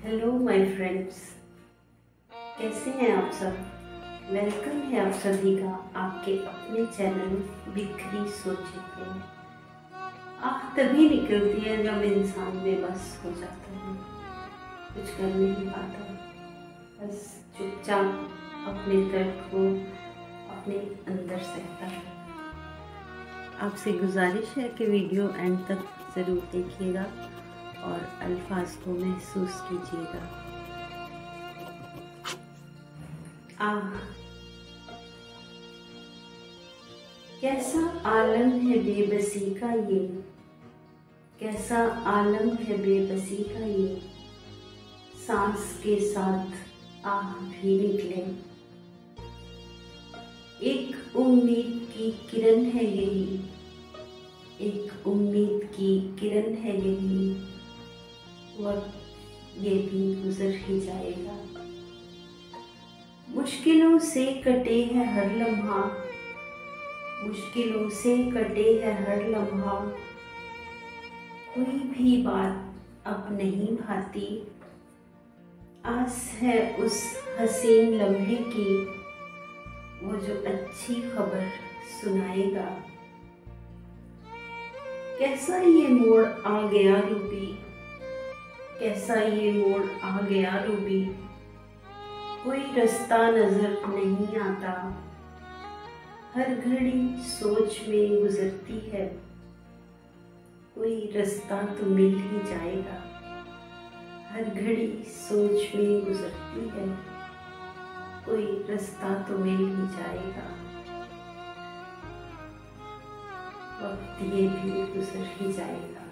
Hello my friends, कैसे हैं आप सब। वेलकम है आप सभी का आपके अपने चैनल बिखरी सोचें पे। आँख तभी निकलती है जब इंसान बेबस हो जाता है, कुछ कर नहीं पाता, बस चुपचाप अपने दर्द को अपने अंदर सहता है। आपसे गुजारिश है कि वीडियो एंड तक ज़रूर देखिएगा और अल्फाज को महसूस कीजिएगा। कैसा आलम है बेबसी का ये, कैसा आलम है बेबसी का ये, सांस के साथ आह भी निकले। एक उम्मीद की किरण है यही, एक उम्मीद की किरण है यही, वक्त ये भी गुजर ही जाएगा। मुश्किलों से कटे है हर लम्हा, मुश्किलों से कटे है हर लम्हा, कोई भी बात अब नहीं भाती। आस है उस हसीन लम्हे की, वो जो अच्छी खबर सुनाएगा। कैसा ये मोड़ आ गया रूबी, कैसा ये मोड़ आ गया रूबी, कोई रास्ता नजर नहीं आता। हर घड़ी सोच में गुजरती है, कोई रास्ता तो मिल ही जाएगा। हर घड़ी सोच में गुजरती है, कोई रास्ता तो मिल ही जाएगा। वक्त ये भी गुजर ही जाएगा।